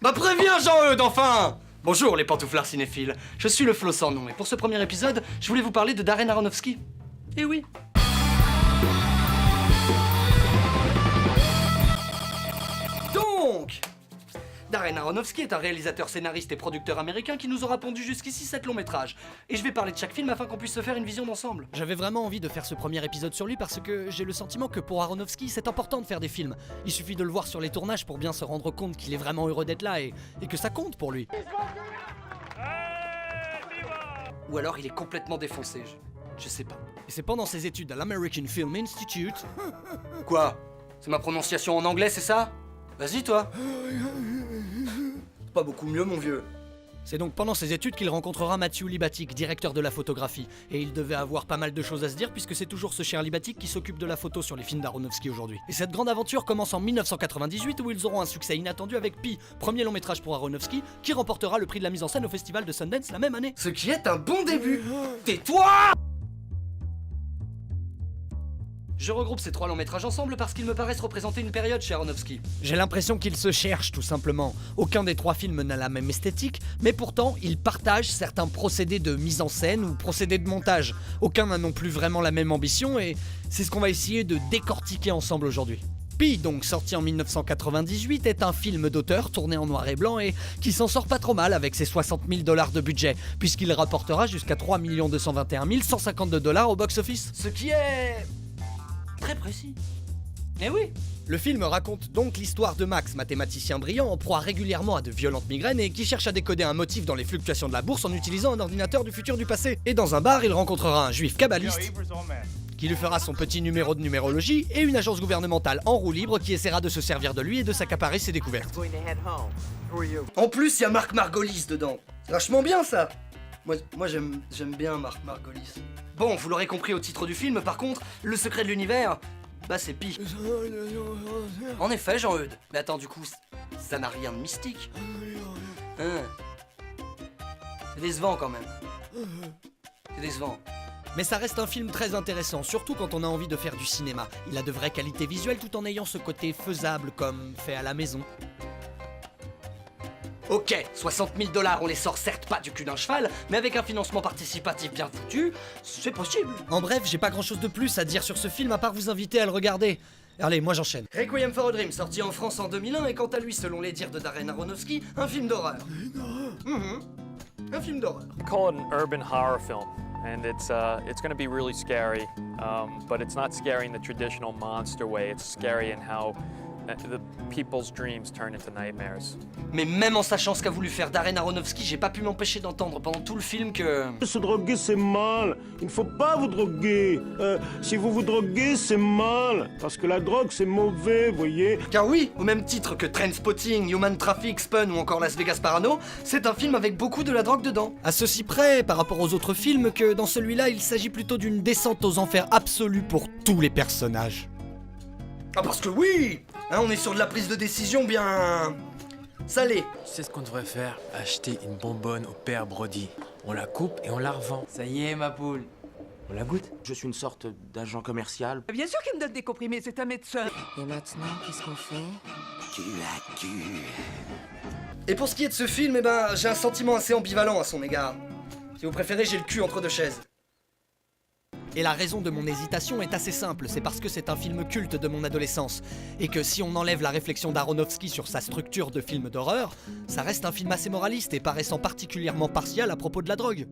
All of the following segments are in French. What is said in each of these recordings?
Bah préviens Jean-Eudes, enfin! Bonjour les pantouflards cinéphiles, je suis le Flo sans nom et pour ce premier épisode, je voulais vous parler de Darren Aronofsky. Eh oui. Donc, Darren Aronofsky est un réalisateur, scénariste et producteur américain qui nous aura pondu jusqu'ici 7 longs métrages. Et je vais parler de chaque film afin qu'on puisse se faire une vision d'ensemble. J'avais vraiment envie de faire ce premier épisode sur lui parce que j'ai le sentiment que pour Aronofsky, c'est important de faire des films. Il suffit de le voir sur les tournages pour bien se rendre compte qu'il est vraiment heureux d'être là et que ça compte pour lui. Ou alors il est complètement défoncé, je sais pas. Et c'est pendant ses études à l'American Film Institute... Quoi? C'est ma prononciation en anglais, c'est ça? Vas-y toi. C'est pas beaucoup mieux mon vieux. C'est donc pendant ses études qu'il rencontrera Matthew Libatic, directeur de la photographie. Et il devait avoir pas mal de choses à se dire puisque c'est toujours ce cher Libatic qui s'occupe de la photo sur les films d'Aronofsky aujourd'hui. Et cette grande aventure commence en 1998 où ils auront un succès inattendu avec Pi, premier long métrage pour Aronofsky, qui remportera le prix de la mise en scène au festival de Sundance la même année. Ce qui est un bon début. Tais-toi! Je regroupe ces 3 longs métrages ensemble parce qu'ils me paraissent représenter une période chez Aronofsky. J'ai l'impression qu'ils se cherchent tout simplement. Aucun des 3 films n'a la même esthétique, mais pourtant ils partagent certains procédés de mise en scène ou procédés de montage. Aucun n'a non plus vraiment la même ambition et c'est ce qu'on va essayer de décortiquer ensemble aujourd'hui. Pi, donc sorti en 1998, est un film d'auteur tourné en noir et blanc et qui s'en sort pas trop mal avec ses $60 000 de budget, puisqu'il rapportera jusqu'à 3 221 152 $ au box-office. Ce qui est... très précis. Eh oui. Le film raconte donc l'histoire de Max, mathématicien brillant en proie régulièrement à de violentes migraines et qui cherche à décoder un motif dans les fluctuations de la bourse en utilisant un ordinateur du futur du passé. Et dans un bar, il rencontrera un juif kabbaliste qui lui fera son petit numéro de numérologie et une agence gouvernementale en roue libre qui essaiera de se servir de lui et de s'accaparer ses découvertes. En plus, il y a Marc Margolis dedans. C'est vachement bien ça. Moi j'aime bien Marc Margolis. Bon, vous l'aurez compris au titre du film, par contre, le secret de l'univers, bah c'est Pi. En effet, Jean-Eudes. Mais attends, du coup, ça n'a rien de mystique. Hein. C'est décevant quand même. C'est décevant. Mais ça reste un film très intéressant, surtout quand on a envie de faire du cinéma. Il a de vraies qualités visuelles tout en ayant ce côté faisable comme fait à la maison. Ok, 60 000 $, on les sort certes pas du cul d'un cheval, mais avec un financement participatif bien foutu, c'est possible. En bref, j'ai pas grand chose de plus à dire sur ce film à part vous inviter à le regarder. Allez, moi j'enchaîne. Requiem for a Dream, sorti en France en 2001, et quant à lui, selon les dires de Darren Aronofsky, un film d'horreur. Un film d'horreur. Call it an urban horror film, and it's going to be really scary, but it's not scary in the traditional monster way. It's scary in how the people's dreams turn into nightmares. Mais même en sachant ce qu'a voulu faire Darren Aronofsky, j'ai pas pu m'empêcher d'entendre pendant tout le film que... Se droguer, c'est mal. Il ne faut pas vous droguer. Si vous vous droguez, c'est mal. Parce que la drogue, c'est mauvais, voyez. Car oui, au même titre que Trainspotting, Human Traffic, Spun ou encore Las Vegas Parano, c'est un film avec beaucoup de la drogue dedans. À ceci près, par rapport aux autres films, que dans celui-là, il s'agit plutôt d'une descente aux enfers absolue pour tous les personnages. Ah parce que oui, hein, on est sur de la prise de décision bien... salée. Tu sais ce qu'on devrait faire? Acheter une bonbonne au père Brody. On la coupe et on la revend. Ça y est, ma poule. On la goûte? Je suis une sorte d'agent commercial. Bien sûr qu'il me donne des comprimés, c'est un médecin. Et maintenant, qu'est-ce qu'on fait? Tu la tues. Et pour ce qui est de ce film, eh ben, j'ai un sentiment assez ambivalent à son égard. Si vous préférez, j'ai le cul entre 2 chaises. Et la raison de mon hésitation est assez simple, c'est parce que c'est un film culte de mon adolescence, et que si on enlève la réflexion d'Aronofsky sur sa structure de film d'horreur, ça reste un film assez moraliste et paraissant particulièrement partial à propos de la drogue.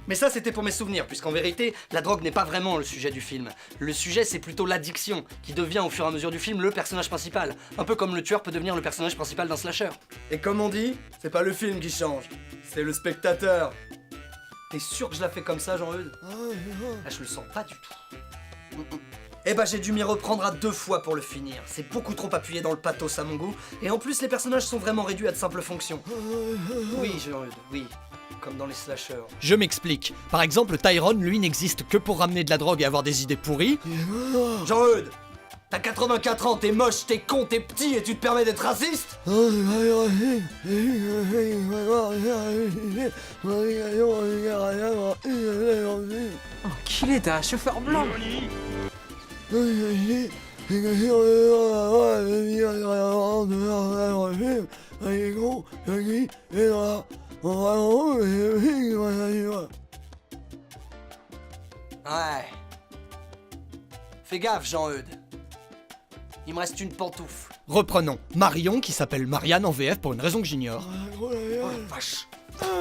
Mais ça, c'était pour mes souvenirs, puisqu'en vérité, la drogue n'est pas vraiment le sujet du film. Le sujet, c'est plutôt l'addiction, qui devient au fur et à mesure du film le personnage principal. Un peu comme le tueur peut devenir le personnage principal d'un slasher. Et comme on dit, c'est pas le film qui change, c'est le spectateur. T'es sûr que je la fais comme ça, Jean-Eudes? Ah, je le sens pas du tout. Eh bah j'ai dû m'y reprendre à 2 fois pour le finir. C'est beaucoup trop appuyé dans le pathos à mon goût. Et en plus, les personnages sont vraiment réduits à de simples fonctions. Oui, Jean-Eudes, oui. Comme dans les slashers. Je m'explique. Par exemple, Tyrone, lui, n'existe que pour ramener de la drogue et avoir des idées pourries. Jean-Eudes, t'as 84 ans, t'es moche, t'es con, t'es petit et tu te permets d'être raciste? Qu'il est un chauffeur blanc. Ouais. Fais gaffe, Jean-Eudes. Il me reste une pantoufle. Reprenons. Marion, qui s'appelle Marianne en VF pour une raison que j'ignore. Vache.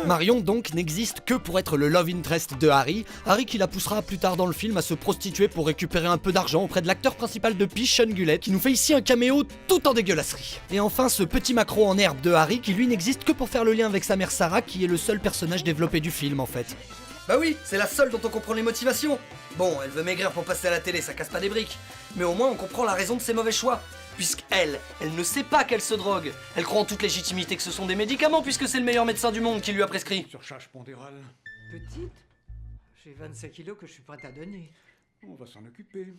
Marion donc n'existe que pour être le love interest de Harry. Harry qui la poussera plus tard dans le film à se prostituer pour récupérer un peu d'argent auprès de l'acteur principal de Peach, Sean Gullet, qui nous fait ici un caméo tout en dégueulasserie. Et enfin ce petit macro en herbe de Harry qui lui n'existe que pour faire le lien avec sa mère Sarah, qui est le seul personnage développé du film en fait. Bah oui, c'est la seule dont on comprend les motivations. Bon, elle veut maigrir pour passer à la télé, ça casse pas des briques. Mais au moins on comprend la raison de ses mauvais choix. Puisqu'elle ne sait pas qu'elle se drogue. Elle croit en toute légitimité que ce sont des médicaments puisque c'est le meilleur médecin du monde qui lui a prescrit. Surcharge pondérale. Petite, j'ai 25 kilos que je suis prête à donner. On va s'en occuper.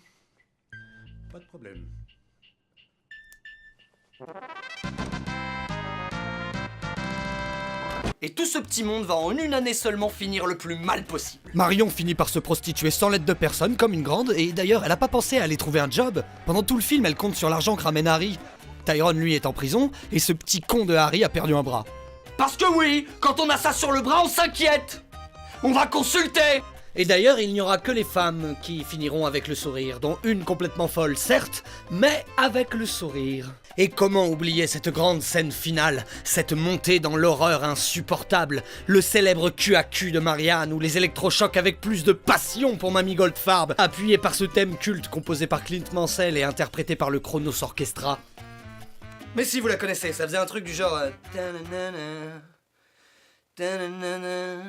Pas de problème. Et tout ce petit monde va en une année seulement finir le plus mal possible. Marion finit par se prostituer sans l'aide de personne, comme une grande, et d'ailleurs elle a pas pensé à aller trouver un job. Pendant tout le film, elle compte sur l'argent que ramène Harry. Tyrone lui est en prison, et ce petit con de Harry a perdu un bras. Parce que oui, quand on a ça sur le bras, on s'inquiète. On va consulter. Et d'ailleurs, il n'y aura que les femmes qui finiront avec le sourire, dont une complètement folle, certes, mais avec le sourire. Et comment oublier cette grande scène finale, cette montée dans l'horreur insupportable, le célèbre cul à cul de Marianne ou les électrochocs avec plus de passion pour Mamie Goldfarb, appuyé par ce thème culte composé par Clint Mansell et interprété par le Kronos Orchestra. Mais si vous la connaissez, ça faisait un truc du genre... ta-na-na-na, ta-na-na-na,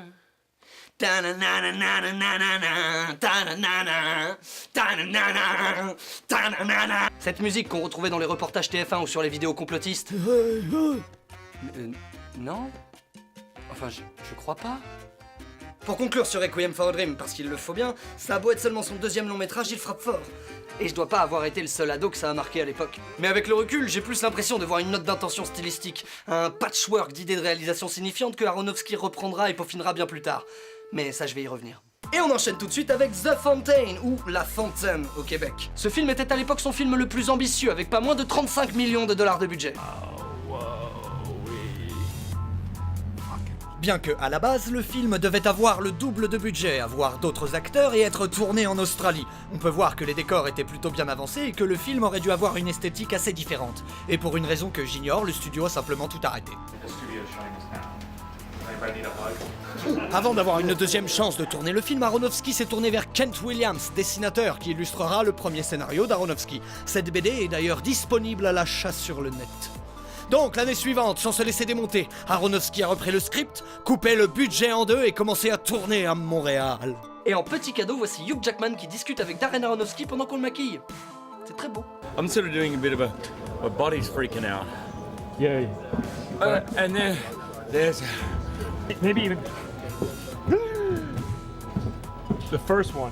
ta-na-na-na-na-na-na-na, ta-na-na-na, ta-na-na-na, ta-na-na-na. Cette musique qu'on retrouvait dans les reportages TF1 ou sur les vidéos complotistes. Non. Enfin, je crois pas. Pour conclure sur Requiem for a Dream, parce qu'il le faut bien, ça a beau être seulement son deuxième long métrage, il frappe fort. Et je dois pas avoir été le seul ado que ça a marqué à l'époque. Mais avec le recul, j'ai plus l'impression de voir une note d'intention stylistique, un patchwork d'idées de réalisation signifiantes que Aronofsky reprendra et peaufinera bien plus tard. Mais ça, je vais y revenir. Et on enchaîne tout de suite avec The Fountain, ou La Fontaine au Québec. Ce film était à l'époque son film le plus ambitieux, avec pas moins de 35 millions de dollars de budget. Bien que, à la base, le film devait avoir le double de budget, avoir d'autres acteurs et être tourné en Australie. On peut voir que les décors étaient plutôt bien avancés et que le film aurait dû avoir une esthétique assez différente. Et pour une raison que j'ignore, le studio a simplement tout arrêté. Avant d'avoir une deuxième chance de tourner le film, Aronofsky s'est tourné vers Kent Williams, dessinateur qui illustrera le premier scénario d'Aronofsky. Cette BD est d'ailleurs disponible à l'achat sur le net. Donc, l'année suivante, sans se laisser démonter, Aronofsky a repris le script, coupé le budget en deux et commencé à tourner à Montréal. Et en petit cadeau, voici Hugh Jackman qui discute avec Darren Aronofsky pendant qu'on le maquille. C'est très beau. I'm sort of doing a bit of my body's freaking out. Yeah. And then there's Maybe even the first one.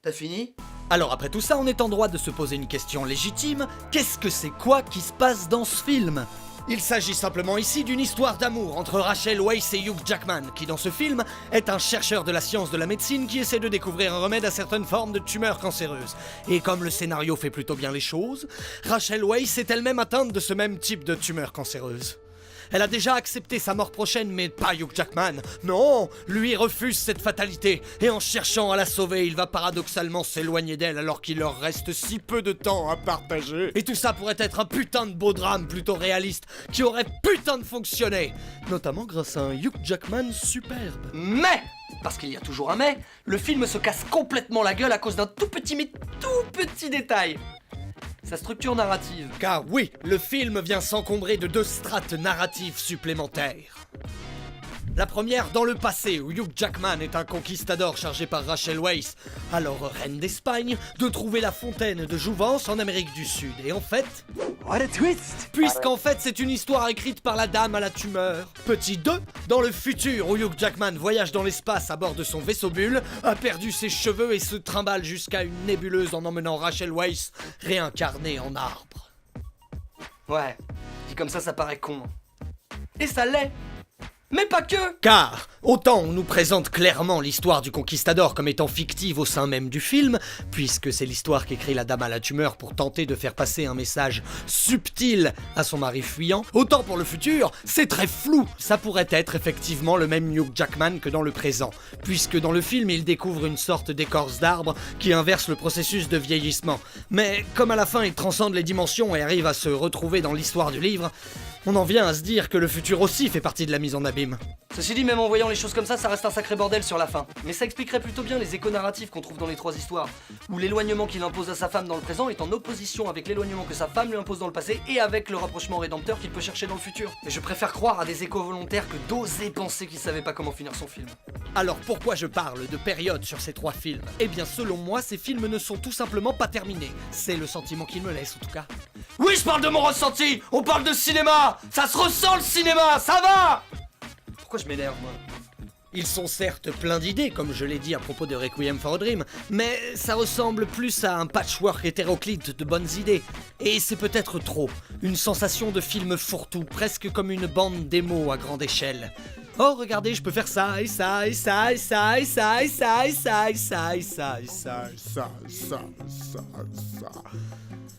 T'as fini? Alors après tout ça, on est en droit de se poser une question légitime. Qu'est-ce que c'est quoi qui se passe dans ce film? Il s'agit simplement ici d'une histoire d'amour entre Rachel Weisz et Hugh Jackman, qui dans ce film est un chercheur de la science de la médecine qui essaie de découvrir un remède à certaines formes de tumeurs cancéreuses. Et comme le scénario fait plutôt bien les choses, Rachel Weisz est elle-même atteinte de ce même type de tumeur cancéreuse. Elle a déjà accepté sa mort prochaine, mais pas Hugh Jackman. Non, lui refuse cette fatalité, et en cherchant à la sauver, il va paradoxalement s'éloigner d'elle alors qu'il leur reste si peu de temps à partager. Et tout ça pourrait être un putain de beau drame plutôt réaliste, qui aurait putain de fonctionné, notamment grâce à un Hugh Jackman superbe. Mais, parce qu'il y a toujours un mais, le film se casse complètement la gueule à cause d'un tout petit mais tout petit détail. Sa structure narrative. Car oui, le film vient s'encombrer de deux strates narratives supplémentaires. La première dans le passé, où Hugh Jackman est un conquistador chargé par Rachel Weisz, alors reine d'Espagne, de trouver la fontaine de jouvence en Amérique du Sud. Et en fait... What a twist! Puisqu'en fait c'est une histoire écrite par la dame à la tumeur. Petit 2, dans le futur où Hugh Jackman voyage dans l'espace à bord de son vaisseau bulle, a perdu ses cheveux et se trimballe jusqu'à une nébuleuse en emmenant Rachel Weisz, réincarnée en arbre. Ouais, dit comme ça paraît con. Et ça l'est. Mais pas que! Car, autant on nous présente clairement l'histoire du conquistador comme étant fictive au sein même du film, puisque c'est l'histoire qu'écrit la dame à la tumeur pour tenter de faire passer un message subtil à son mari fuyant, autant pour le futur, c'est très flou. Ça pourrait être effectivement le même Hugh Jackman que dans le présent, puisque dans le film il découvre une sorte d'écorce d'arbre qui inverse le processus de vieillissement. Mais comme à la fin il transcende les dimensions et arrive à se retrouver dans l'histoire du livre, on en vient à se dire que le futur aussi fait partie de la mise en abîme. Ceci dit, même en voyant les choses comme ça reste un sacré bordel sur la fin. Mais ça expliquerait plutôt bien les échos narratifs qu'on trouve dans les trois histoires, où l'éloignement qu'il impose à sa femme dans le présent est en opposition avec l'éloignement que sa femme lui impose dans le passé et avec le rapprochement rédempteur qu'il peut chercher dans le futur. Mais je préfère croire à des échos volontaires que d'oser penser qu'il savait pas comment finir son film. Alors pourquoi je parle de période sur ces trois films? Eh bien selon moi, ces films ne sont tout simplement pas terminés. C'est le sentiment qu'ils me laissent en tout cas. Oui, je parle de mon ressenti! On parle de cinéma! Ça se ressent le cinéma, ça va! Pourquoi je m'énerve, moi? Ils sont certes pleins d'idées, comme je l'ai dit à propos de Requiem for a Dream, mais ça ressemble plus à un patchwork hétéroclite de bonnes idées. Et c'est peut-être trop. Une sensation de film fourre-tout, presque comme une bande démo à grande échelle. Oh, regardez, je peux faire ça, et ça, et ça, et ça, et ça, et ça, et ça, et ça, et ça, et ça, et ça, et ça, et ça.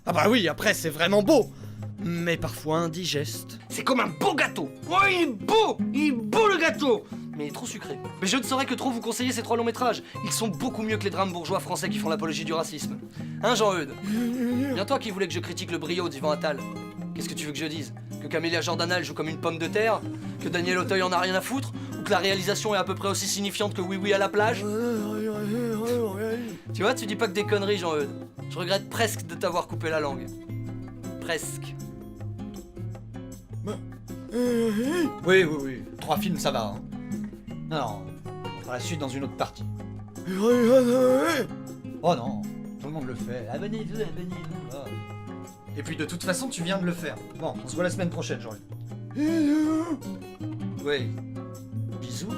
Ah bah oui, après c'est vraiment beau, mais parfois indigeste. C'est comme un beau gâteau! Oh, il est beau! Il est beau le gâteau! Mais il est trop sucré. Mais je ne saurais que trop vous conseiller ces trois longs métrages. Ils sont beaucoup mieux que les drames bourgeois français qui font l'apologie du racisme. Hein, Jean-Eudes? Bien toi qui voulais que je critique le brio d'Yvan Attal. Qu'est-ce que tu veux que je dise? Que Camélia Jordana joue comme une pomme de terre? Que Daniel Auteuil en a rien à foutre? Ou que la réalisation est à peu près aussi signifiante que Oui Oui à la plage? Tu vois, tu dis pas que des conneries, Jean-Eudes. Je regrette presque de t'avoir coupé la langue. Presque. Oui, oui, oui. Trois films, ça va, hein. Non, on fera la suite dans une autre partie. Oh non, tout le monde le fait. Abonnez-vous, abonnez-vous. Oh. Et puis de toute façon, tu viens de le faire. Bon, on se voit la semaine prochaine, Jean-Luc. Oui. Bisous.